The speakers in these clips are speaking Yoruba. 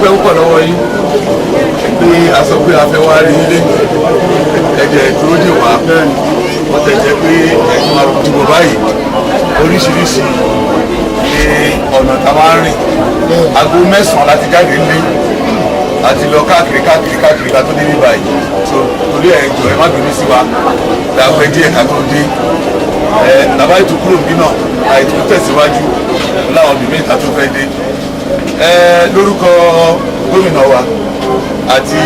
adúpẹ́ púpọ̀ lọ́wọ́ yín pé a sọ pé a fẹ́ wá rí ilé ẹ̀jẹ̀ dúró dè wá wọ́n tẹ̀ jẹ́ pé ẹ̀sùn àdúgbò báyìí oríṣiríṣi ní ọ̀nà tá a máa ń rìn aago mẹ́sàn-án láti jáde nílé láti lọ káàkiri ká tó dé ní báyìí so torí ẹ̀ jọ ẹ má bínú sí wa dàgbẹ́ díẹ̀ ká tó dé tàbá ètò kúrò bí náà àìtó tẹ̀síwájú láwọn bìbí ìta tó fẹ́ dé lórúkọ gómìnà wa àti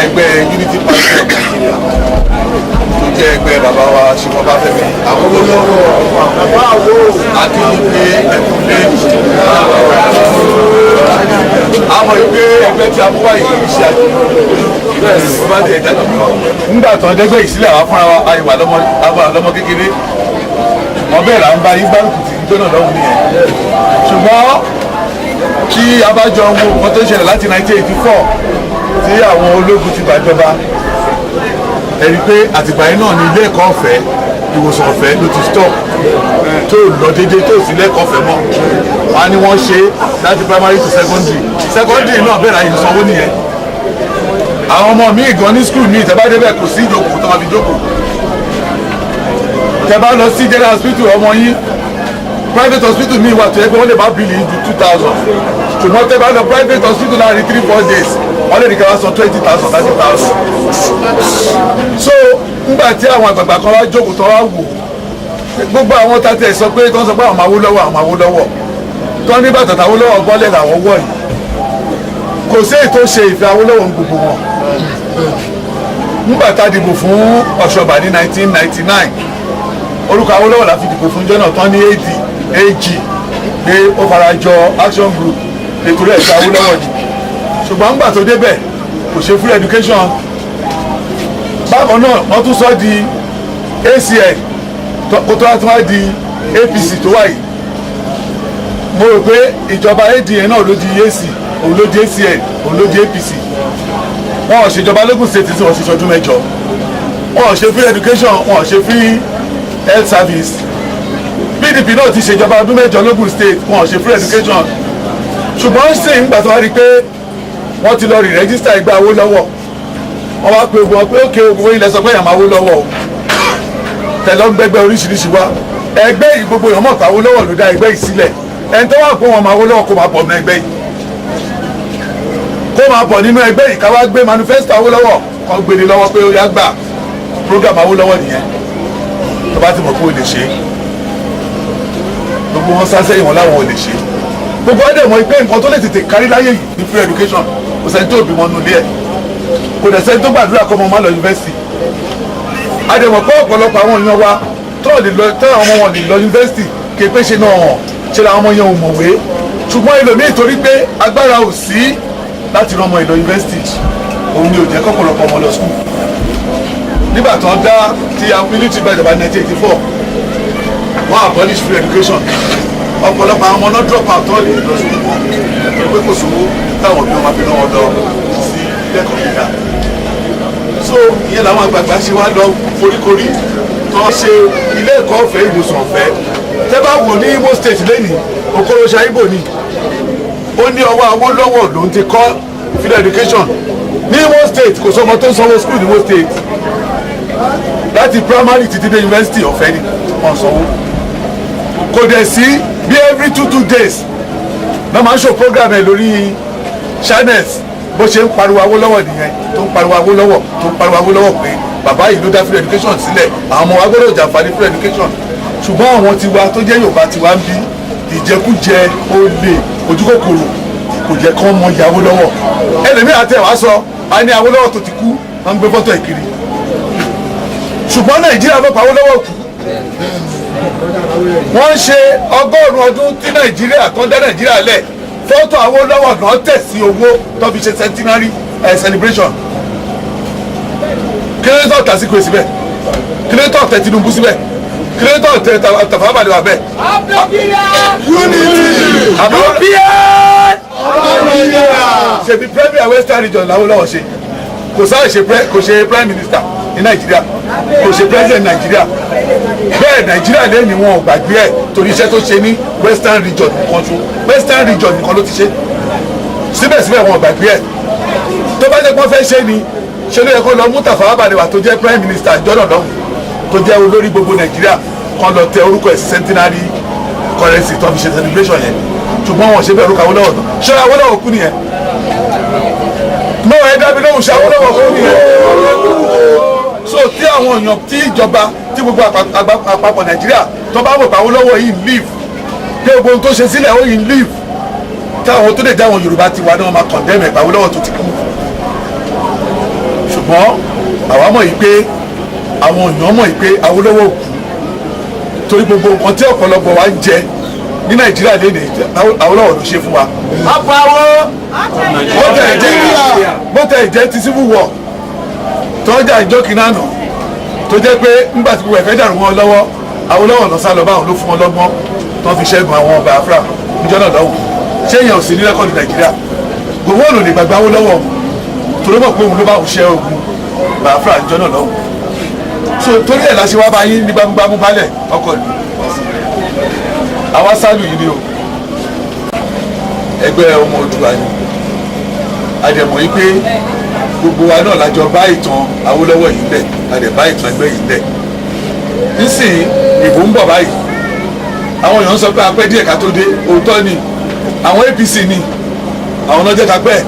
ẹgbẹ́ Unity Party of Nigeria tó jẹ́ ẹgbẹ́ bàbá wa Ṣèyí Ọbáfẹ́mi Awólọ́wọ̀ àti ìgbé ẹ̀kúnlé àmọ́ ìgbé ẹgbẹ́ tí a mú wáyé kì í ṣe àjò bá ti ẹ̀dá jù nígbà tó ń dẹ́gbẹ́ ìsílẹ̀ àwọn fúnra wa àyè wà lọ́mọ kékeré wọn bẹ́ẹ̀ là ń bá yín gbárùkù tì í jóná lọ́wọ́ nìyẹn ṣùgbọ́n kí abájọ wo nǹkan tó ń ṣẹlẹ̀ láti 1984 tí àwọn ológun ti gbàjọba ẹ̀rí pé àtìgbà yìí náà ní ilé ẹ̀kọ́ ọ̀fẹ́ ìwòsàn ọ̀fẹ́ ló ti stop tó lọ déédéé tó sí ilé ẹ̀kọ́ ọ̀fẹ́ mọ́ wọn á ní wọ́n ṣe láti primary to secondary náà bẹ́ẹ̀ láyé sanwó nìyẹn àwọn ọmọ mi gan ní school mi tẹ́ bá débẹ̀ kò sí ìjókòó tó máa fi jókòó tẹ́ bá lọ sí general hospital ọmọ yín private hospital mi wà tó yẹ pé wọ́n lè bá bíìlì ju 2,000 ṣùgbọ́n tẹ́ bá lọ private hospital láàrin 3-4 days wọ́n lè ní ká wá san 20,000 30,000 so nígbà tí àwọn àgbààgbà kan wá jókòó tó wá wò gbogbo àwọn tàtẹ̀ sọ pé tó ń sọ pé àwọn Awólọ́wọ̀ tó ní bàtà Awólọ́wọ̀ bọ́lẹ̀ làwọn wọ̀ yìí kò sí èyí tó ṣe ìfẹ́ Awólọ́wọ̀ gbogbo wọn nígbà tá a dìbò fún Ọ̀ṣọ́bà ní 1999 orúkọ Awólọ́wọ̀ la fi dìbò fún jọ́nà tán ní AG pé ó farajọ Action Group nítorí ẹ̀ka Awólọ́wọ̀ ni ṣùgbọ́n nígbà tó débẹ̀ kò ṣe free education bákan náà wọ́n tún sọ di ACN kó tó wá di APC tó wáyé mo rò pé ìjọba ADN náà ló di AC òun ló di ACN òun ló di APC wọn ò ṣèjọba lógún state tí wọ́n ṣe ṣọdún mẹ́jọ wọn ò ṣe free education wọn ò ṣe free health service PDP náà ti ṣèjọba ọdún mẹ́jọ lógún state wọn ò ṣe free education ṣùgbọ́n ṣe ń gbà tó wá rí pé wọ́n ti lọ rí rẹ́gísítà ẹgbẹ́ Awólọ́wọ̀ wọ́n wá pé ogun pé òkè ogun ilẹ̀ sọ pé èèyàn Awólọ́wọ̀ tẹ̀lọ́ ń gbẹgbẹ́ oríṣiríṣi wá ẹgbẹ́ yìí gbogbo èèyàn mọ̀ pé Awólọ́wọ̀ ló dá ẹgbẹ́ yìí sílẹ̀ ẹni tó wà pé wọn Awólọ́wọ̀ kó máa bọ̀ nínú ẹgbẹ́ yìí kó máa bọ̀ nínú ẹgbẹ́ yìí ká wá gbé manifesto Awólọ́wọ̀ kan gbélé lọ́wọ́ pé ó yá gbà program Awólọ́wọ̀ nìyẹn tó bá ti mọ̀ pé ó lè ṣe gbogbo wọn sá sẹ́yìn wọn láwọn ò lè ṣe gbogbo ọdẹ mọ̀ pé nǹkan tó lè tètè kárí láyé yìí ní free education kò sẹ́ni tó bí wọn nulẹ̀ ẹ̀ kò dẹ̀ sẹ́ni tó gbàdúrà kọ́ ọmọ má lọ yunifásitì àdèmọ̀ pé ọ̀pọ̀lọpọ̀ àwọn èèyàn wa tó àwọn ọmọ wọn lè lọ yunifásitì kì í pé ṣe náà hàn ṣe làwọn ọmọ yẹn ò mọ̀wé ṣùgbọ́n ẹlòmíì torí pé agbára ò sí láti rán ọmọ ìlọ yunifásitì òun ni ò jẹ́ kọ́pọ̀lọpọ̀ ọmọ lọ skul nígbà tó ń dá ti military gbàjọba 1984 wọ́n abolish free education ọ̀pọ̀lọpọ̀ àwọn ọmọ náà drop out tó lè lọ skul wọn ẹ̀tọ́ pé kò sówó táwọn òbí wọn máa fi rán wọn lọ sí ilé ẹ̀kọ́ gíga so ìyẹn làwọn àgbààgbà ṣe wá lọ foríkorí tó ń ṣe ilé ẹ̀kọ́ ọ̀fẹ́ ìwòsàn ọ̀fẹ́ tẹ́ bá wò ní Imo State lẹ́nìí Okorocha Ibo ni ó ní ọwọ́ Awólọ́wọ̀ ló ń ti kọ́ free education ní Imo State kò sọmọ tó ń sanwó school ní Imo State láti primary títí dé university ọ̀fẹ́ ni wọ́n sanwó kò dẹ̀ sí bí every 2 days náà máa ń ṣò program ẹ̀ lórí channels bó ṣe ń pariwo Awólọ́wọ̀ nìyẹn tó ń pariwo Awólọ́wọ̀ tó ń pariwo Awólọ́wọ̀ pé bàbá yìí ló dá free education sílẹ̀ àwọn ọmọ wa gbọ́dọ̀ jàǹfààní free education ṣùgbọ́n àwọn tiwa tó jẹ́ Yorùbá tiwa ń bí ìjẹkújẹ olè ojúkòkòrò kò jẹ́ kán mọ ìyá Awólọ́wọ̀ ẹlẹ́mí àti ẹ̀wá sọ a ní Awólọ́wọ̀ tó ti kú wọ́n ń gbé fọ́tò ẹ̀ kiri ṣùgbọ́n Nàìjíríà fẹ́ pa Awólọ́wọ̀ kú wọ́n ń ṣe 100 ọdún tí Nàìjíríà tó ń dá Nàìjíríà lẹ̀ fọ́tò Awólọ́wọ̀ náà tẹ̀ sí owó tó fi ṣe centenary celebration kílódé tà sí kúrò síbẹ̀ kílódé tẹ̀ Tinubu síbẹ̀ kílódé tẹ̀ Tafawa Balewa bẹ́ẹ̀. Unity ṣèbí premier Western region l'Awólọ́wọ̀ ṣe kò sáré kò ṣe prime minister ní Nàìjíríà kò ṣe president Nàìjíríà bẹ́ẹ̀ Nàìjíríà lẹ́yìn ni wọn ò gbàgbé ẹ̀ torí iṣẹ́ tó ṣe ní Western region nìkan tó Western region nìkan ló ti ṣe síbẹ̀síbẹ̀ wọn gbàgbé ẹ̀ tó bá jẹ́ pé wọ́n fẹ́ ṣe ni ṣe ló yẹ kó lọ mú Tafawa Balewa tó jẹ́ prime minister jọ́nà lọ́hùn tó jẹ́ olórí gbogbo Nàìjíríà kan lọ tẹ orúkọ ẹ̀ sí centenary currency tó fi ṣe celebration yẹn ṣùgbọ́n wọn ṣe bẹ́ẹ̀ orúkọ Awólọ́wọ̀ náà ṣé Awólọ́wọ̀ kú nìyẹn náà ẹ dábí lóhùn ṣe Awólọ́wọ̀ kú nìyẹn so tí àwọn èèyàn tí ìjọba tí gbogbo àpapọ̀ Nàìjíríà tó bá wò pé Awólọ́wọ̀ yìí ń live pé gbogbo ohun tó ṣe sílẹ̀ ó yìí ń live táwọn tó lè dá àwọn Yorùbá ti wá náà máa condemn ẹ̀ pé Awólọ́wọ̀ tó ti kú ṣùgbọ́n àwa mọ̀ yìí pé àwọn èèyàn mọ̀ yìí pé Awólọ́wọ̀ kú torí gbogbo nǹkan tí ọ̀pọ̀lọpọ̀ wa ń jẹ ní Nàìjíríà léde Awólọ́wọ̀ ló ṣe fún wa. bó tẹ ìjẹ́ ti civil war tọ́jà ìjọ kìnnàánà tó jẹ́ pé ńgbà tí gbogbo ẹ̀fẹ́ dàrú wọn lọ́wọ́ Awólọ́wọ̀ lọ sá lọ báwọn ló fún wọn lọ́gbọ́n tó fi ṣẹ́gun àwọn Biafra níjọ́ náà lọ́wọ́ ṣé èèyàn ò sí ní rẹ́kọ̀dì Nàìjíríà gbogbo òòlù lè gbàgbé Awólọ́wọ̀ torí mọ̀ pé òun ló bá òun ṣe ogun Biafra níjọ́ náà lọ́wọ́ so torí ẹ̀ láṣẹ wá bá yín ní gbámúgbámú balẹ̀ ọkọ̀ ìlú àwa sálù yìí ni o ẹgbẹ́ ọmọ Oòduà ni àdẹ̀mọ̀ yìí pé gbogbo wa náà lájọ bá ìtàn Awólọ́wọ̀ yìí lẹ̀ àdẹ̀ bá ìtàn ẹgbẹ́ yìí lẹ̀ nísìnyí ìbò ń bọ̀ báyìí àwọn èèyàn sọ pé apẹ́ díẹ̀ ká tó dé òótọ́ ni àwọn APC ni àwọn náà jẹ́ ká pẹ́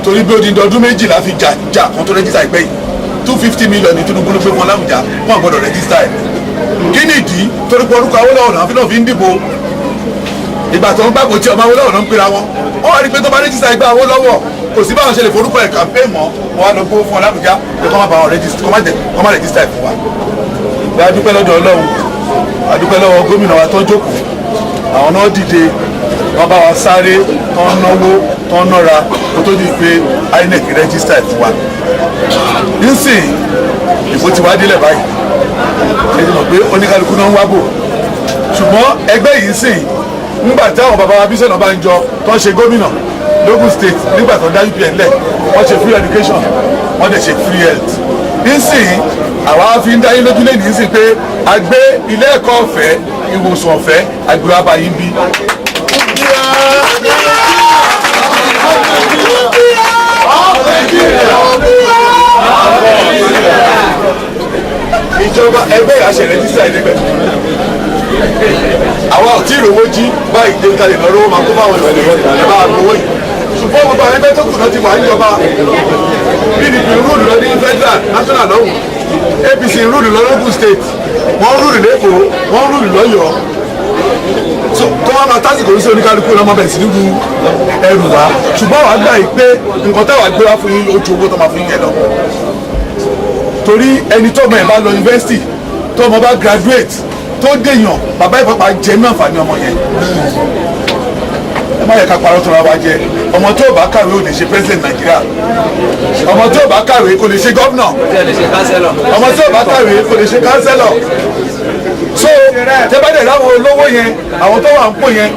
torí bí odindi ọdún méjìlá fi jà kan tó rẹ́jísà ìgbẹ́ yìí 250 million ní Tinubu ló pé wọn láwùjá wọn gbọ́dọ̀ rẹ́jísítà ẹ̀ kí ni ìdí torí pé orúkọ Awólọ́wọ̀ náà fi ń dìbò ìgbà tó ń gbàgbọ́ tí ọmọ Awólọ́wọ̀ náà ń pera wọn wọ́n wá rí pé tó bá rẹ́jísítà ẹgbẹ́ Awólọ́wọ̀ kò sí báwọn ṣe lè forúkọ ẹ̀ kàmpé mọ́ wọn wá lọ gbó fún ọ láwùjá pé kọ́ má rẹ́jísítà ẹ̀ fún wa. bí a dúpẹ́ lọ́dọ̀ Ọlọ́run a dúpẹ́ lọ́wọ́ gómìnà wa tó jókòó àwọn náà dìde wọ́n bá wa sáré tó ń náwó tó ń nọ́ra kó tó di pé INEC rẹ́jísítà ẹ̀ fún wa. nísìn ìbò ti wá délẹ̀ báyìí ẹni mọ̀ pé oníkálukú náà ń wá bò ṣùgbọ́n ẹgbẹ́ yìí sìn nígbà tí àwọn bàbá wa Bísọ̀nà Bánjọ tó ń ṣe gómìnà lógùn state nígbà tó ń dá UPN lẹ̀ wọ́n ṣe free education wọ́n dẹ̀ ṣe free health nísìn àwa fi ń dáyé lójúlé ní sìn pé a gbé ilé ẹ̀kọ́ ọ̀fẹ́ ìwòsàn ọ̀fẹ́ àgbèrò abayín bí. ìjọba ẹgbẹ́ ìyàṣẹ rẹ́jísítà ẹ̀dẹ́gbẹ̀ àwa ò tí ì rówó jí báyìí dé ká lè lọ rówó máa kó fáwọn ìrọ̀lẹ́ bá a gbowó yìí ṣùgbọ́n gbogbo àwọn ẹgbẹ́ tó kù náà ti wà níjọba PDP rúùlù lọ ní federal national lọ́hùn APC rúùlù lọ lógùn state wọ́n rúùlù lẹ́kọ̀ọ́ wọ́n rúùlù lọ́yọ̀ọ́ tó wá máa tásìkò ní sí oníkálukú lọ́mọ bẹ̀rẹ̀ sí nínú ẹrù wa ṣùgbọ́n wàá gbà yìí pé nǹkan táwa gbé wá fún yín ojú owó tó máa fún yín yẹn lọ torí ẹni tó ọmọ ẹ̀ bá lọ yunifásitì tó ọmọ bá graduate tó dèèyàn bàbá ìpapà jẹ ní àǹfààní ọmọ yẹn ẹ má yẹ ká parọ́ tó ra wa jẹ ọmọ tó bá kàwé ò lè ṣe president Nàìjíríà ọmọ tó bá kàwé kò lè ṣe governor ọmọ tó bá kàwé kò lè ṣe councillor so tẹ́bàdẹ̀ láwọn olówó yẹn àwọn tó wà ń pò yẹn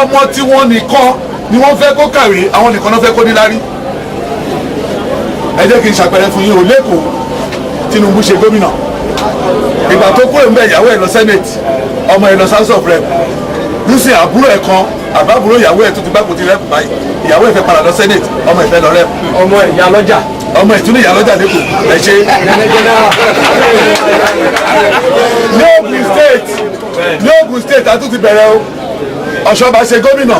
ọmọ tí wọ́n nìkan ni wọ́n fẹ́ kó kàwé àwọn nìkan náà fẹ́ kó níláárí ẹ jẹ́ kí n ṣàpẹẹrẹ fún yín ò lẹ́kọ̀ọ́ Tinubu ṣe gómìnà ìgbà tó kúrò ń bẹ ìyàwó ẹ̀ lọ senate ọmọ ẹ̀ lọ house of rep nísìnyí àbúrò ẹ̀ kan àbábúrò ìyàwó ẹ̀ tó ti gbàgbó ti rep báyìí ìyàwó ẹ̀ fẹ́ padà lọ senate ọmọ ẹ̀ fẹ́ lọ rep ọmọ ìyá lọ́jà ọmọ ìtúnú ìyá lọ́jà lẹ́kọ̀ọ́ ẹ ṣe. ní Ògùn state a tún ti bẹ̀rẹ̀ o Ọ̀ṣọ́ba ṣe gómìnà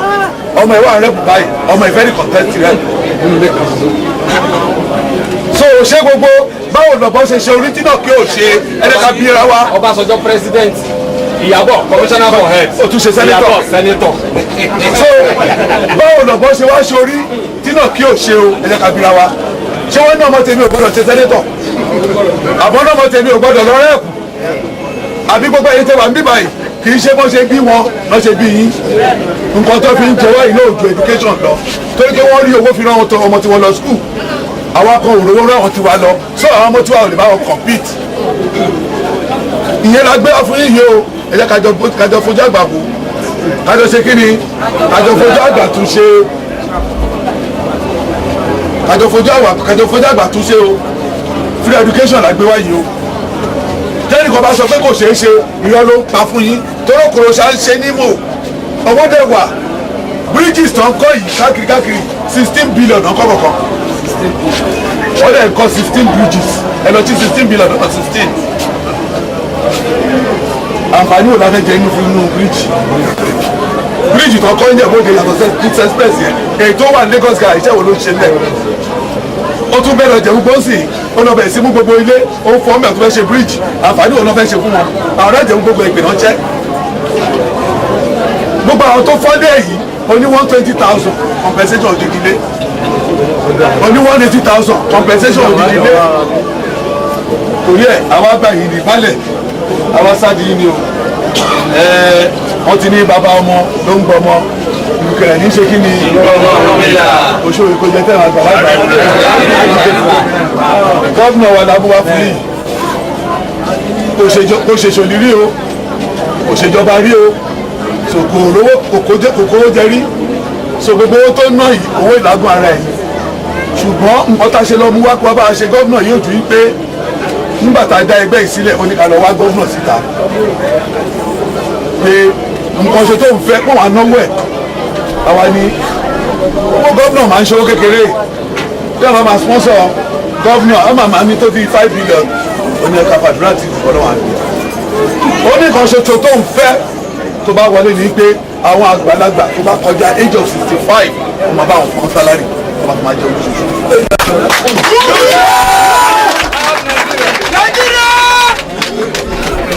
ọmọ ẹ̀ wà rep báyìí ọmọ ẹ̀ fẹ́ ní contest rep so ṣé gbogbo báwo lọ́bọ̀ ṣe ṣe orí tí náà kí o ṣe ẹ̀ẹ́dẹ́ka bí ra wa. Ọbásanjọ́ president Ìyábọ̀ commissioner for health o tún ṣe senator so báwo lọ́bọ̀ ṣe wá ṣe orí tí náà kí o ṣe o ẹ̀ẹ́dẹ́ka bí ra wa ṣé wọ́n ní ọmọ tèmi ò gbọ́dọ̀ ṣe senator àbọ̀ ní ọmọ tèmi ò gbọ́dọ̀ lọ rẹ́ẹ̀kù àbí gbogbo ẹ̀yin tẹ́ wà ń bí báyìí kì í ṣe bó ṣe bí wọn lọ ṣe bí yín nǹkan tó fi ń jẹ wá ìlú òjò education lọ torí pé wọ́n rí owó fi rán ọmọ tí wọ́n lọ school àwa kan ò rówó rán ọtí wa lọ so àwọn ọmọ tí wa ò lè bá wọn compete ìyẹn la gbé wá fún yín yìí o ẹ jẹ́ kájọ fojú àgbà wò kájọ ṣe kí ni kájọ fojú àgbà tún ṣe kájọ fojú àgbà tún ṣe o free education la gbé wá yìí o tẹ́nì kan bá sọ pé kò ṣeé ṣe irọ́ ló pa fún yín tóró kòrò ṣá ń ṣe nímò ọwọ́ dẹ̀ wà bridges tó ń kọ́ yìí káàkiri 16 billion ọkọ̀ kọ̀ọ̀kan wọ́n dẹ̀ ń kọ́ 16 bridges ẹ lọ sí 16 billion ọkọ̀ 16 àǹfààní òun láfẹ́ jẹ inú fún inú bridge tó kọ́ ní ẹ̀bọ́dé yàtọ̀ sí express yẹn èyí tó wà ní Lagos guy iṣẹ́ wo ló ń ṣe lẹ̀ ó tún bẹ̀rẹ̀ ọ̀jẹ̀ gbogbo sí ó lọ bẹ̀rẹ̀ sí mú gbogbo ilé ó fọ́ mẹ́rin tó fẹ́ ṣe bridge àǹfààní òun ló fẹ́ ṣe fún wọn àwọn ọ̀rẹ́ ìjẹun gbogbo ìpè náà jẹ́ gbogbo àwọn tó fọ́lé yìí oní 120,000 compensation òdìdílé oní 180,000 compensation òdìdílé torí ẹ̀ àwa gbà yìí ní balẹ̀ àwa sáàdì yìí ni o wọ́n ti ní bàbá ọmọ ló ń gbọmọ ìrùkẹ̀rẹ̀ ní ṣe kí ni òṣòro kò jẹ́ tẹ́lẹ̀ àgbàlagbà gọ́ọ̀nà wà lábúwá fún yìí kò ṣe ṣòlírí o kò ṣèjọba rí o so kòkòrò jẹ rí so gbogbo owó tó ná yìí owó ìlágùn ara ẹ̀ ṣùgbọ́n nǹkan tá a ṣe lọ mú wá kó wá bá a ṣe gọ́ọ̀nà yóò dùn í pé nígbà tá a dá ẹgbẹ́ ìsílẹ̀ oníkàlọ́ wá gọ́ọ̀nà síta pé nǹkan ṣe tó ń fẹ́ pọ̀ wá náwó ẹ̀ àwa ni owó gọ́ọ̀nà máa ń ṣòwò kékeré bí wọ́n máa sponsor gọ́ọ̀nà ọmọ màá mi tó fi 5 billion oní ẹ̀ka fàdúrà ti ìfọ̀dọ̀ wà ní. ó ní nǹkan ṣe tó ń fẹ́ tó bá wọlé ní pé àwọn àgbàlagbà tó bá kọjá age of 65 ọmọ bá wọn fún sálárì ọmọ tó máa jẹ olóṣooṣù.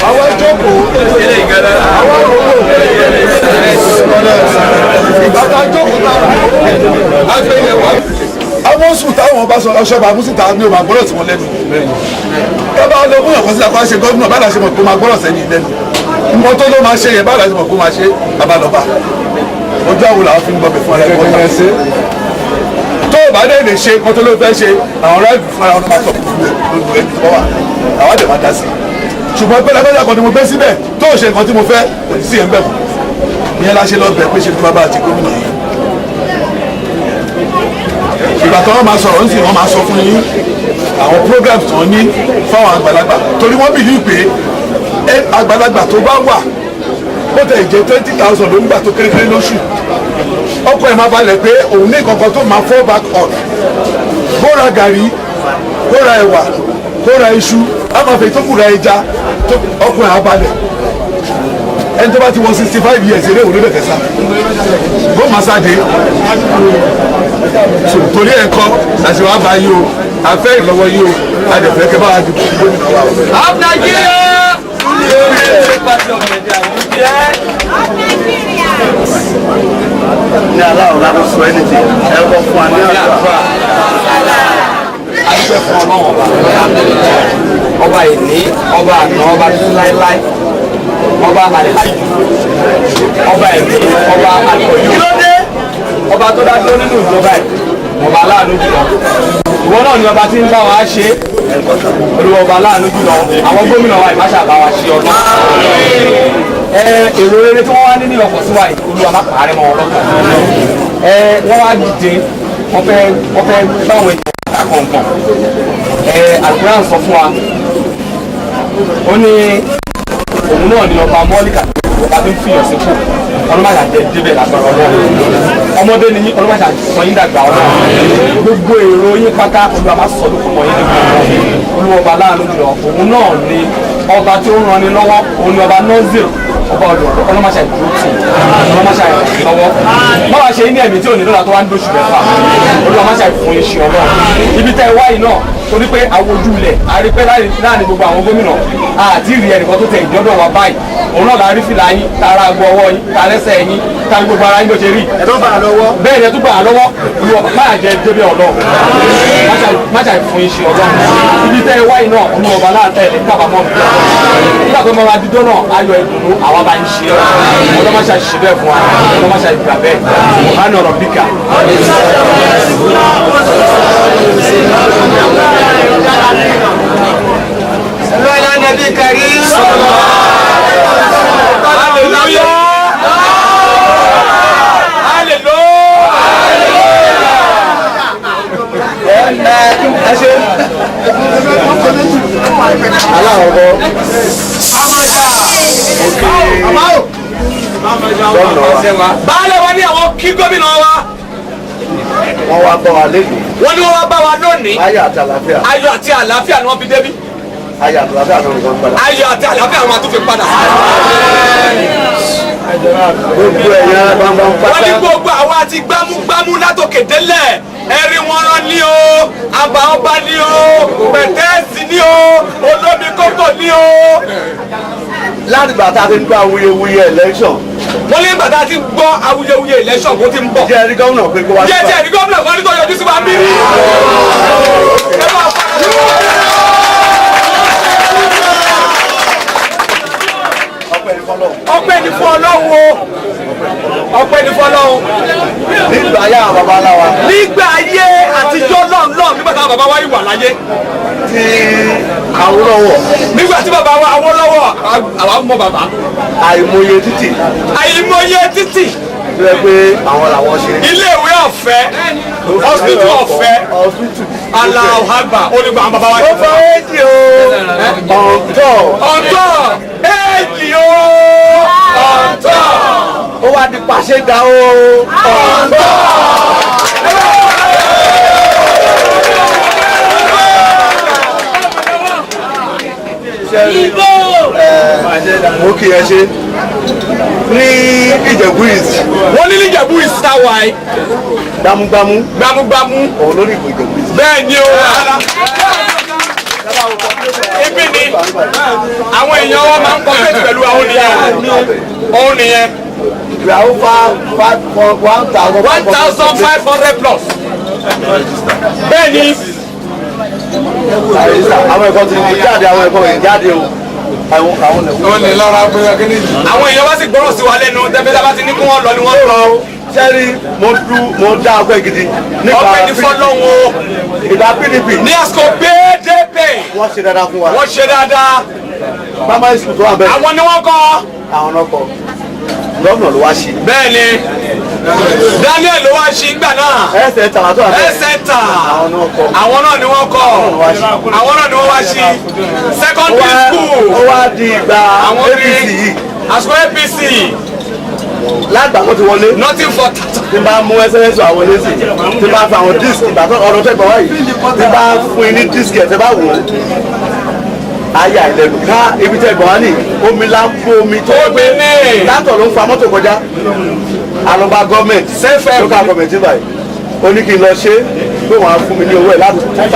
àwọn ìjókòó àwọn òwò ìgbàgbọ́ ìjókòó náà agbẹ́yẹ̀wò. àwọn sùn táwọn bá sọ ọṣọba àmúsìta ní òun àgbọ̀rọ̀ tí wọ́n lẹ́nu. ẹ bá lọ fún ìyàkọ́sí àkọ́ ṣe gómìnà bá láṣẹ mọ̀ pé máa gbọ́rọ̀ sẹ́yìn lẹ́nu. nǹkan tó ló máa ṣe yẹn bá láṣẹ mọ̀ pé máa ṣe abalọ́ba. ojú àwọn làwọn fi ń gbọ́bẹ̀ fún ara ẹ̀kọ́ náà. tó o bá dé lè ṣe nǹkan tó ló fẹ́ ṣe àwọn ráìbù fún ara wọn máa tọ̀ lójú ẹni tó wà àwọn àdè máa dá sí i ṣùgbọ́n pé lágbàdà kan ni mo gbé síbẹ̀ tó ṣe nǹkan tí mo fẹ́ kò ní sí ẹ̀ ń bẹ̀ fún ìyẹn la ṣe lọ bẹ̀ pé ṣe fún bàbá àti gómìnà yìí. ìgbà tó wọ́n máa sọ̀rọ̀ ń sì wọ́n máa sọ fún yín àwọn programs tó ń ní fáwọn àgbàlagbà torí wọ́n bìlí pé àgbàlagbà tó bá wà bó tẹ̀ jẹ́ 20,000 ló ń gbà tó kéré lóṣù ọkọ̀ ẹ̀ máa balẹ̀ pé òun ní nǹkan kan tó máa fall back on kó ra gàrí kó ra ẹ̀wà kó ra iṣu amọ̀fẹ́ tó kù ra ẹja ọkùnrin abalẹ̀ ẹni tó bá ti wọ 65 years eré òun ló lè fẹ́sà bó máa sáde torí ẹ̀ kọ́ àti wàá bá yí o àfẹ́ ìlọ́wọ́ yí o àdẹ̀fẹ́ kẹ́ bá a dùn gómìnà wa. Of Nigeria! ní aláwọ̀ láti sọ ẹni tí ẹ kọ́ fún wa ní àgbà. adúpẹ́ fún ọlọ́run ọba ìní ọba àná ọba tó láéláé ọba àlejò ọba ìní ọba àlejò ọba tó dájọ́ nínú ìjọba ẹ̀ ọba aláàánú jùlọ ìwọ náà ni ọba tí ń bá wa ṣe olùwọ ọba aláàánú jùlọ àwọn gómìnà wa ìmáṣà bá wa ṣe ọdún èrò rere tí wọ́n wá ní ní ọkọ̀ síwá yìí olúwa má pàárẹ̀ mọ́ wọn lọ́kàn wọ́n wá dìde wọ́n fẹ́ báwọn èèyàn kọ̀ọ̀kan Al-Qur'an sọ fún wa ó ní òun náà ní ọba mọ́líkà ọba tó ń fìyàn sí kù ọlọ́mọdé jẹ débẹ̀ lágbára ọlọ́run ọmọdé ni ọlọ́mọdé sọ yín dàgbà ọlọ́run gbogbo èrò yín pátá olúwa má sọ lóko mọ́ yín nígbà olúwa ọba láàánú jùlọ òun náà ní ọba tí ó ń ranni lọ́wọ́ òun ní ọba nọ́ọ̀zìl ọba ọdún ọlọ́mọdé ìdúró tì ọlọ́mọdé ìlọ́wọ́ báwa ṣe ní ẹ̀mí tí ò ní lọ́la tó wá ń dóṣù mẹ́fà olúwa má ṣe fún iṣẹ́ ọlọ́run ibi tẹ́ ẹ wáyìí náà torí pé àwòjú ilẹ̀ àrípẹ́ láàrin gbogbo àwọn gómìnà àti ìrì ẹnìkan tó tẹ ìjọ́dọ̀ wa báyìí òun náà láàrin fìlà yín tara agbọ ọwọ́ yín tarẹ́sẹ̀ yín tari gbogbo ara yín ló ṣe rí. ẹ̀dọ́ bá a lọ́wọ́. bẹ́ẹ̀ ni ẹ tún bá a lọ́wọ́ olùwọ̀ máa jẹ débi ọ̀lọ́ máṣà fún iṣẹ́ ọlọ́ ibi tẹ́ ẹ wáyìí náà ọmọ ọba náà tẹ̀lé kábàámọ̀ mi nígbà tó máa dídó náà ayọ̀ ìdùnnú àwa bá ń ṣe ọlọ́mọṣà ṣe bẹ́ẹ̀ fún wa ọlọ́mọṣà ìgbà bẹ́ẹ̀ ọ̀hánà ọ̀rọ̀ bíkà. Sallallahu ala nabi karim. Hallelujah. Baálé wa ní àwọn kí gómìnà wa. wọ́n wá bá wa lẹ́nu. wọ́n ní wọ́n wá bá wa lónìí. ayọ̀ àti àlàáfíà. ayọ̀ àti àlàáfíà ni wọ́n fi débí. ayọ̀ àti àlàáfíà ni wọ́n padà. ayọ̀ àti àlàáfíà ni wọ́n tún fi padà. gbogbo ẹ̀yà gbangba ń pátá. wọ́n ní gbogbo àwọn àti gbámúgbámú látòkè délẹ̀ ẹ̀rí wọn rán ní o àbá ọba ní o pẹ̀tẹ́ẹ̀sì ní o olómi kókò ní o. láti bàtà ti ń gbọ́ awuyewuye election. wọ́n ní bàtà ti gbọ́ awuyewuye election kó ti ń bọ̀. jẹ́ ẹ̀rí gómìnà pé kó wá sí wa. jẹ́ ẹ̀rí gómìnà kan ní tó yọjú sí wa bí. ọpẹ́ ni fún Ọlọ́run o ọpẹ́ ni fún Ọlọ́run. nígbà ayé àwọn baba aláwa. nígbà ayé àtijọ́ lọ́nlọ́n nígbà táwọn bàbá wa yìí wà láyé. ti Awólọ́wọ̀. nígbà tí bàbá wa Awólọ́wọ̀ àwa mọ bàbá. àìmọye títì. àìmọye títì. tó yẹ pé àwọn làwọn ṣe. iléèwé ọ̀fẹ́ hospital ọ̀fẹ́ Allahu Akbar onígbà àwọn bàbá wa ó yìí. fẹ́ èjì o. ọ̀ntọ́ èjì o ọ̀ntọ́. ó wá di pàṣẹ ga o. mo kì í ẹ ṣe ní Ìjẹ̀bú East. wọ́n ní Ìjẹ̀bú East táwa yìí. gbámúgbámú. gbámúgbámú. òun lórí ìbò Ìjẹ̀bú East. bẹ́ẹ̀ ni o ara. ibi ni àwọn èèyàn wa máa ń kọ́pẹ́tì pẹ̀lú àwọn nìyẹn. òun nìyẹn. we are over 1,500 plus. bẹ́ẹ̀ ni. àwọn ẹ̀kọ́ ti di jáde àwọn ẹ̀kọ́ yìí jáde o. àwọn èèyàn bá sì gbọ́rọ̀ sí wa lẹ́nu tẹ́fẹ́ bá ti ní kí wọ́n lọ ni wọ́n lọ. sẹ́rí mo dá ọpẹ́ gidi. ọpẹ́ ní fọlọ́wọ́. ìgbà PDP. ní àsìkò PDP. wọ́n ṣe dáadáa fún wa. wọ́n ṣe dáadáa. primary school tó wà bẹ́ẹ̀. àwọn ni wọ́n kọ́. àwọn náà kọ́ gómìnà ló wá ṣe. bẹ́ẹ̀ ni Daniel ló wá ṣe ìgbà náà. ẹsẹ̀ tà wá tó wà bẹ́ẹ̀. ẹsẹ̀ tà. àwọn náà kọ́. àwọn náà ni wọ́n kọ́. àwọn náà ni wọ́n wá ṣe. secondary school. ó wá di ìgbà àwọn APC yìí. àsìkò APC. lágbà tó ti wọlé. nothing for tata. tí n bá mú ẹsẹ̀ sọ àwọn lẹ́sìn tí n bá fa àwọn díìsì ìgbà tó ọ̀rọ̀ tẹ̀ gbọ́ wáyé tí n bá fún yín ní díìsì ẹ̀ tẹ́ bá wò ó. ayé àìlẹ́nu ká ibi tẹ́ gbọ́ wá ní omi láńpó omi tó omi ní. látọ̀ ló ń fa mọ́tò kọjá alọba gọọmenti local gọọmenti báyìí ó ní kí n lọ ṣe pé wọ́n á fún mi ní owó ẹ̀ láti 2000.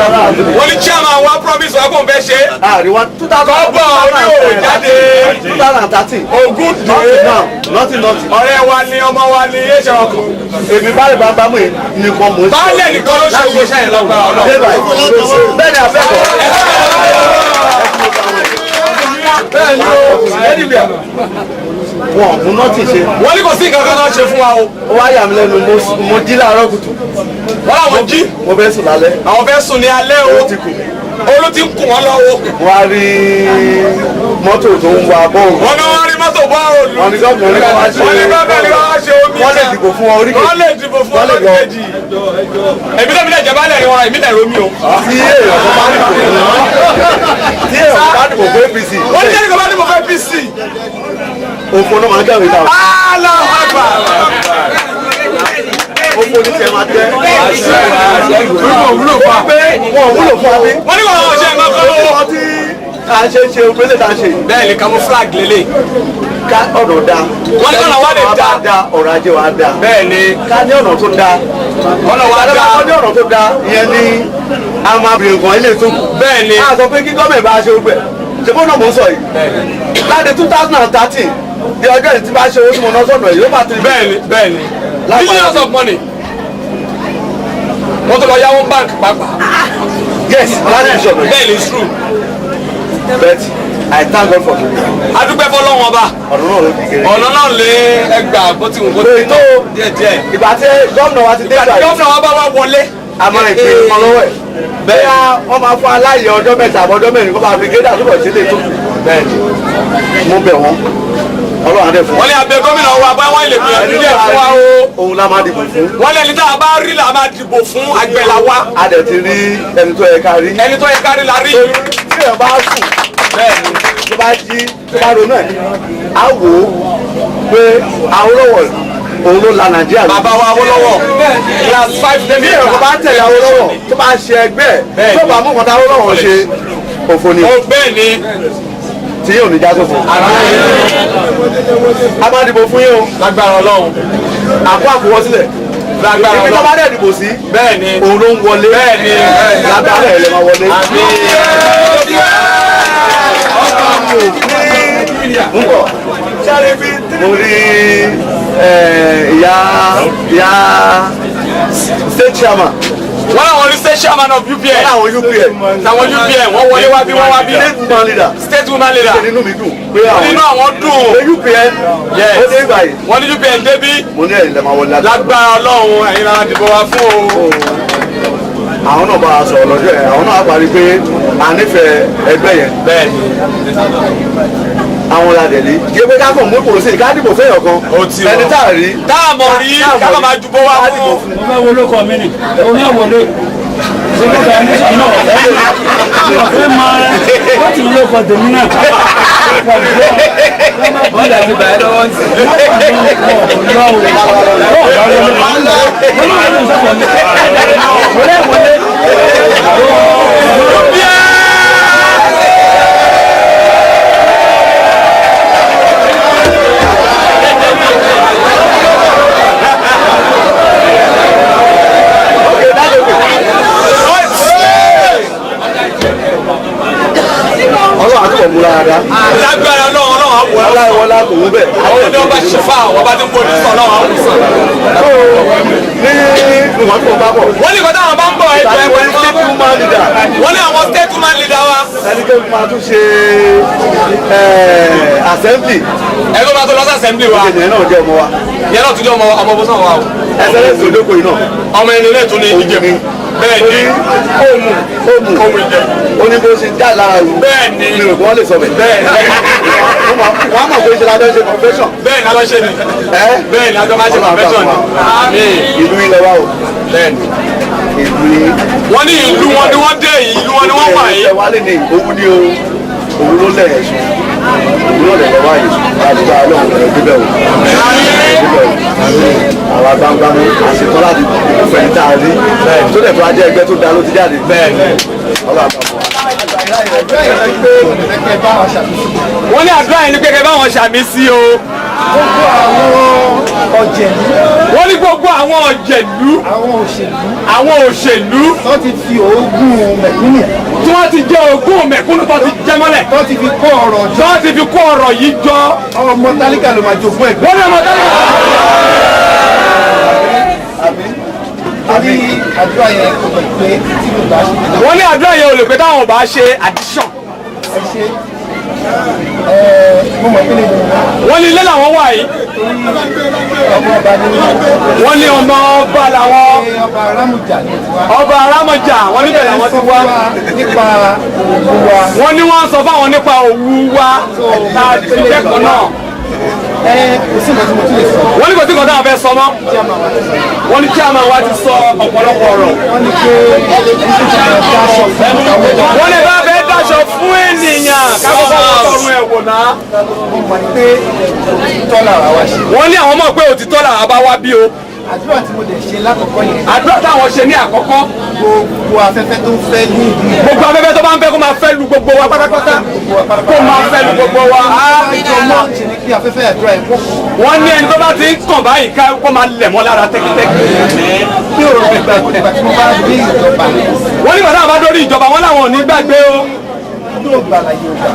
wọ́n ní chairman wa promise wa kò ń fẹ́ ṣe. àríwá 2000. kọ́bọ̀ orí òòrùn jáde. 2013. ogun dé. nothing. ọ̀rẹ́ wa ni ọmọ wa ni yé ṣe ọkọ̀. èmi báyìí bá bá mú nìkan mú. baálẹ̀ nìkan ló ṣe ogun ṣẹ́yìn lọ́gbà ọ̀nà. bẹ́ẹ̀ ni àfẹ́kọ̀ọ́. bẹ́ẹ̀ ni o wọn mú nọ́ọ̀tì ṣe. wọ́n ní kò sí nǹkan kan náà ṣe fún wa o. ó wá yà mí lẹ́nu mo jí láàárọ̀ kùtù. wọ́n làwọn jí. mo fẹ́ sùn lálẹ́. àwọn fẹ́ sùn ní alẹ́ o. olú ti ń kùn wọ́n lọ́wọ́. wọ́n á rí mọ́tò tó ń wa bọ́ọ̀lù. wọ́n ní wọ́n rí mọ́tò bọ́ọ̀lù. wọ́n ní gọ́ọ̀mù ní wọ́n á ṣe. wọ́n ní gọ́ọ̀mù ní wọ́n á ṣe omi. wọ́n lè dìbò fún wọn oríkèjì. wọ́n lè dìbò fún wọn oríkèjì. èmi náà mi lè jẹba lẹ́rìí wọn èmi lè romi o. tí èèyàn tó bá dìbò fún APC. wọ́n ní kẹ́ni kò bá dìbò fún APC. òfò náà máa ń kẹ́wé táwọn. Allahu Akbar. òfò ní tiẹ̀ máa tẹ́. wọ́n wúlò fún wa. wọ́n wúlò fún wa bí. wọ́n ní kò wọ́n ṣe nǹkan kan lọ́wọ́. wọ́n ti à ń ṣe ògbélé tá a ṣe. bẹ́ẹ̀ ni camouflage lélẹ̀. ká ọ̀nà da. wọ́n ní ọ̀nà wa lè da. ọ̀rọ̀ ajé wa da. bẹ́ẹ̀ ni. ká ní ọ̀nà tó da. ọ̀nà wa da. ká ní ọ̀nà tó da ìyẹn ní a máa bèrè nǹkan ilé tó kù. bẹ́ẹ̀ ni. a sọ pé kí gọ́ọ̀mẹ̀ bá a ṣe gbẹ. ṣèbó náà mò ń sọ yìí. láti 2013 di ọjọ́ ìtí bá ṣe owó tí mo ná sọ̀nà yìí ó bá ti. bẹ́ẹ̀ ni. billions of money. wọ́n tó lọ yáwó bank pàápàá. yes láti ìṣọ̀nà yìí. bẹ́ẹ̀ ni it's true. but I thank God for today. adúpẹ́ fọlọ́wọ́n ọba. ọ̀nà náà ló ti kéré. ọ̀nà náà lé ẹgbàá bó ti wù kó lórí tó díẹ̀díẹ̀. ìgbà tí gómìnà wa ti dé ìgbà yìí. gómìnà wa bá wa wọlé. a máa ń pè é kan lọ́wọ́ ẹ̀. bẹ́ẹ̀ wọ́n máa fún aláìyẹ ọjọ́ mẹ́ta àbọ̀ ọjọ́ mẹ́rin kó máa fi gédà túbọ̀ sílé tó. bẹ́ẹ̀ ni mo bẹ̀ wọ́n ọlọ́run adé fún. wọ́n ní abẹ gómìnà wa bá wọ́n lè gbìyànjú díẹ̀ fún wa o. òun la máa dìbò fún. wọ́n lẹ́ni tá a bá rí la máa dìbò fún àgbẹ̀là wa. a dẹ̀ ti rí ẹni tó yẹ ká rí. ẹni tó yẹ ká rí la rí. tí èèyàn bá sùn bẹ́ẹ̀ ni tó bá jí tó bá ronú ẹ̀ á wò ó pé Awólọ́wọ̀ òun ló la Nàìjíríà lọ. bàbá wa Awólọ́wọ̀ class 5 bí èèyàn bá tẹ̀lé Awólọ́wọ̀ tó bá ṣe ẹgbẹ́ tó bá mú kọ́tà Awólọ́wọ̀ ṣe òfò ni. bẹ́ẹ̀ ni tí yóò ní já sófo. a máa dìbò fún yín o. lágbára Ọlọ́run. àpò àkùwọ́ sílẹ̀. lágbára Ọlọ́run. ibi tó bá dẹ̀ dìbò sí. bẹ́ẹ̀ ni òun ló ń wọlé. bẹ́ẹ̀ ni lágbára ẹ̀ lè máa wọlé. mo rí ìyá state chairman. wọ́n àwọn ní state chairman of UPN. wọ́n àwọn UPN. àwọn UPN wọ́n wọlé wá bí wọ́n wá bí. state woman leader. state woman leader. nínú mi dùn. pé nínú àwọn dùn. pé UPN. yes ó dé báyìí. wọ́n ní UPN débí. mo ní ẹ̀yin lè máa wọlé. lágbára Ọlọ́run ẹ̀yin náà dìbò wá fún o. àwọn náà bá a sọ̀rọ̀ lọ́jọ́ yẹn àwọn náà parí pé a nífẹ̀ẹ́ ẹgbẹ́ yẹn. bẹ́ẹ̀ àwọn ládẹ̀lé kí ẹ pé ká kàn mú kò sí ká dìbò fẹ́yàn kan ẹni tá a rí. tá a mọ̀ rí ká má máa dùbò wá fún o. mo fẹ́ wo lóko mi nì oní àwọlé ṣùgbọ́n bá mi sọ náà ọ̀fẹ́ máa wọ́n ti lóko tèmi náà. wọ́n dàbí bàá lọ́wọ́ ń sìn. ọlọ́run àti ọ̀mú lára. lágbára Ọlọ́run àwọ̀ aláìwọlá kò wú bẹ́ẹ̀. àwọn ènìyàn bá ṣe fà wọ́n bá ti ń bọ̀ ní sọ Ọlọ́run àwọn sàn. ní ìwọ̀n tó bá bọ̀. wọ́n ní kọ́tà àwọn bá ń bọ̀ ẹ̀jọ̀ ẹ̀wọ̀n ní state woman leader. wọ́n ní àwọn state woman leader wa. ẹnikẹ́ máa tún ṣe assembly. ẹgbẹ́ máa tó lọ sí assembly wa. ìyẹn náà jẹ́ ọmọ wa. ìyẹn náà tún jẹ́ ọmọ bó sàn wa o. ẹsẹ̀ lẹ́sìn òdòkó yìí náà. ọmọ ẹni lè tún ní Ìjẹ̀bú. bẹ́ẹ̀ ni ohun ìjẹ. ó ní bó ṣe já lára rù. bẹ́ẹ̀ ni mi ò kí wọ́n lè sọ bẹ́ẹ̀. bẹ́ẹ̀ ni wọ́n á mọ̀ pé ṣe lábẹ́ ṣe confession. bẹ́ẹ̀ ni aláṣẹ ni bẹ́ẹ̀ ni adọ́ máa ṣe confession ni. ìlú ilẹ̀ wa o. bẹ́ẹ̀ ni ìlú yìí. wọ́n ní ìlú wọn ni wọ́n dé yìí ìlú wọn ni wọ́n wà yìí. ẹ wálé ní òun ni o òun ló lẹ̀ òun ló lẹ̀ lọ́wọ́ yìí àdúgbò ọlọ́run lọ́wọ́ débẹ̀ o. àwọn agbangbamu àṣetọ́ láti fẹ̀yìn tá a rí tó dẹ̀ tó a jẹ́ ẹgbẹ́ tó da ló ti jáde. bẹ́ẹ̀ ni wọ́n ní àdúrà yìí ní kékeré báwọn ṣàmì sí o. gbogbo àwọn ọ̀jẹ̀lú wọ́n ní gbogbo àwọn ọ̀jẹ̀lú àwọn òṣèlú tó ti fi oògùn mẹ̀kúnnù tí wọ́n ti jẹ ogún mẹ̀kúnnù tó ti jẹ mọ́lẹ̀ tó ti fi kó ọ̀rọ̀ tí wọ́n ti fi kó ọ̀rọ̀ yìí jọ. ọmọ tálíkà ló máa jogún ẹ̀gbẹ́. wọ́n ní ọmọ tálíkà. àbí àdúrà yẹn kò mọ̀ pé tí mo bá ṣe. wọ́n ní àdúrà yẹn ò lè pé táwọn ò bá ṣe addition. ẹ ṣe mo mọ̀ pé lè dùn náà. wọ́n ní ilé làwọn wà yìí. ọmọ ọba ní wọ́n ní ọmọ ọba làwọn. ọba arámùjà ní tiwa. ọba arámọjà wọ́n níbẹ̀ làwọn ti wá. nípa òwú wa. wọ́n ní wọ́n sọ fáwọn nípa òwú wa tá a ti kẹ́kọ̀ọ́ náà. kò sí nǹkan tí mo tún lè sọ. wọ́n ní kò sí nǹkan táwọn fẹ́ sọ mọ́. wọ́n ní chairman wa ti sọ ọ̀pọ̀lọpọ̀ ọ̀rọ̀. wọ́n ní pé dáṣọ fún àwọn wọ́n lè bá fẹ́ dáṣọ fún ènìyàn kákọ́kọ́ wọ́n tọrun ẹ̀ wò náà. mo mọ̀ pé òtítọ́ làwa wá ṣe. wọ́n ní àwọn mọ̀ pé òtítọ́ làwọn bá wá bí o. àdúrà tí mo lè ṣe lákọ̀ọ́kọ́ yẹn. àdúrà táwọn ṣe ní àkọ́kọ́. gbogbo afẹ́fẹ́ tó ń fẹ́ ní ìlú. gbogbo afẹ́fẹ́ tó bá ń fẹ́ kó máa fẹ́ lu gbogbo wa pátápátá. kó máa fẹ́ lu gbogbo wa. ìjọ náà ṣe ni kí afẹ́fẹ́ àdúrà ẹ̀ pọ̀. wọ́n ní ẹni tó bá ti ń kàn báyìí ká kó máa lẹ̀ mọ́ lára tẹ́kítẹ́kí. bí o rò ìgbà tí mo bá dé ìjọba wọ́n ní bàtà bá dórí ìjọba wọn làwọn ò ní gbàgbé o. yóò gbà láyé ọgbà.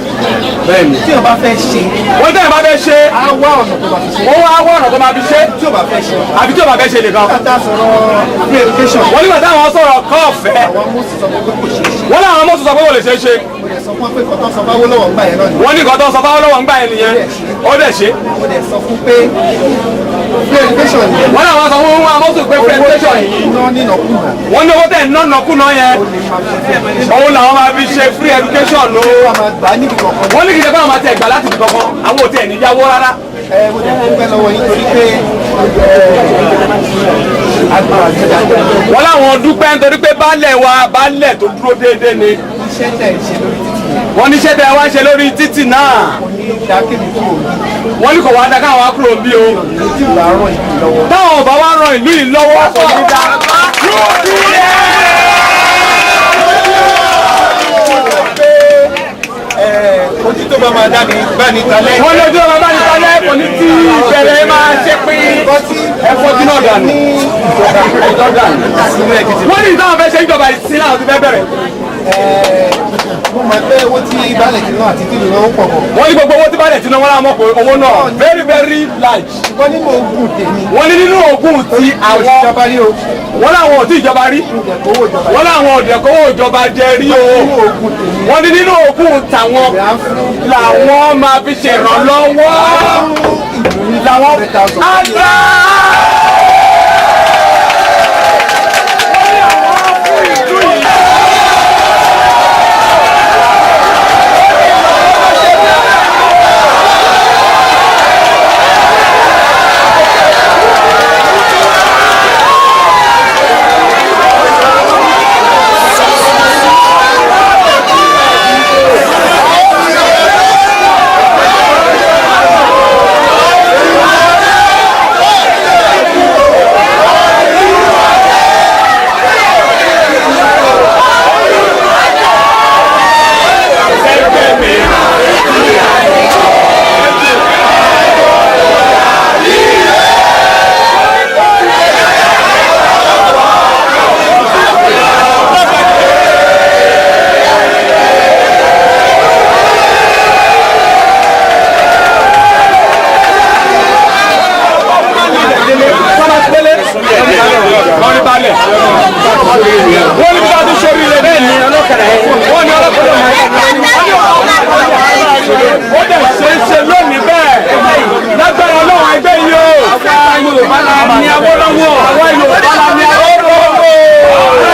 bẹ́ẹ̀ni. tí o bá fẹ́ ṣe. wọ́n tẹ̀yìn bá fẹ́ ṣe. á wá ọ̀nà tó bá fi ṣe. wọ́n wá wọ́n ọ̀nà tó máa fi ṣe. tí o bá fẹ́ ṣe. àbí tí o bá fẹ́ ṣe nìkan. kátà sọ̀rọ̀ free education. wọ́n ní bàtà àwọn sọ̀rọ̀ kọ́ọ̀fẹ́. àwọn mọ́sí sọ pé kò ṣeé ṣe. wọ́n láwọn mọ́tò sọ pé kò lè ṣeé ṣe. mo lè sọ fún pé kọ́tọ́ sọ fáwọ́ lọ́wọ́ ń gbà yẹn náà ni. wọ́n ní nǹkan tó sọ fáwọn lọ́wọ́ ń gbà yẹn nìyẹn. ó dẹ̀ ṣe. mo lè sọ fún pé free education yẹn. wọ́n láwọn sọ fún wọn mọ́tò pé presentation yìí. iná nínàkúnà. wọ́n ní owó tẹ̀ ń nọ́nàkúnà yẹn. òun làwọn máa fi ṣe free education ló. wọ́n máa gbà níbi kankan. wọ́n ní kí n ṣe pé àwọn máa tẹ̀ gbà láti ibi kankan àwọn ò tiẹ̀ ní yáwó rárá. mo jẹ́ dúpẹ́ lọ́wọ́ yín torí pé agbára ti dáadáa. wọ́n láwọn dúpẹ́ nítorí pé baálẹ̀ wa baálẹ̀ tó dúró déédéé ni. iṣẹ́ tẹ̀ ń ṣe lórí títì yẹn. wọ́n ní ṣẹ́ tẹ wá ṣe lórí títì náà wọ́n ní kò wá dá káwọn wá kúrò bí o táwọn ọba wá ran ìlú yìí lọ́wọ́ kò ní dá. ojú tó máa dá mi bá ní kalẹ̀. wọ́n lójú ọmọ bá ní kalẹ̀ kò ní tí ìbẹ̀rẹ̀ máa ṣe pé ẹ̀fọ́ tí náà dànù. wọ́n ní ìdáhùn fẹ́ ṣe ìjọba ìsìn náà ti fẹ́ bẹ̀rẹ̀. mo mọ̀ pé owó tí balẹ̀ tí náà àti tí ìlú pọ̀ pọ̀. wọ́n ní gbogbo owó tí balẹ̀ tí náà wọ́n náà mọ̀ pé owó náà very very large. wọ́n nínú oògùn tèmi. wọ́n ní nínú oògùn tí àwọn wọ́n láwọn ò tí ìjọba rí wọ́n láwọn òdẹ̀kọ́wọ́ ìjọba jẹ rí o wọ́n ní nínú oògùn tàwọn làwọn máa fi ṣèrànlọ́wọ́ làwọn àgbà. wọ́n ní bí wọ́n ti sori rẹ̀ bẹ́ẹ̀ ni ọlọ́kadà yẹn wọ́n ní ọlọ́kadà yẹn ó dẹ̀ ṣe é ṣe lónìí bẹ́ẹ̀ lágbára ọlọ́run ẹgbẹ́ yìí o àwa Yorùbá la ní Awólọ́wọ̀ àwa Yorùbá la ní Awólọ́wọ̀.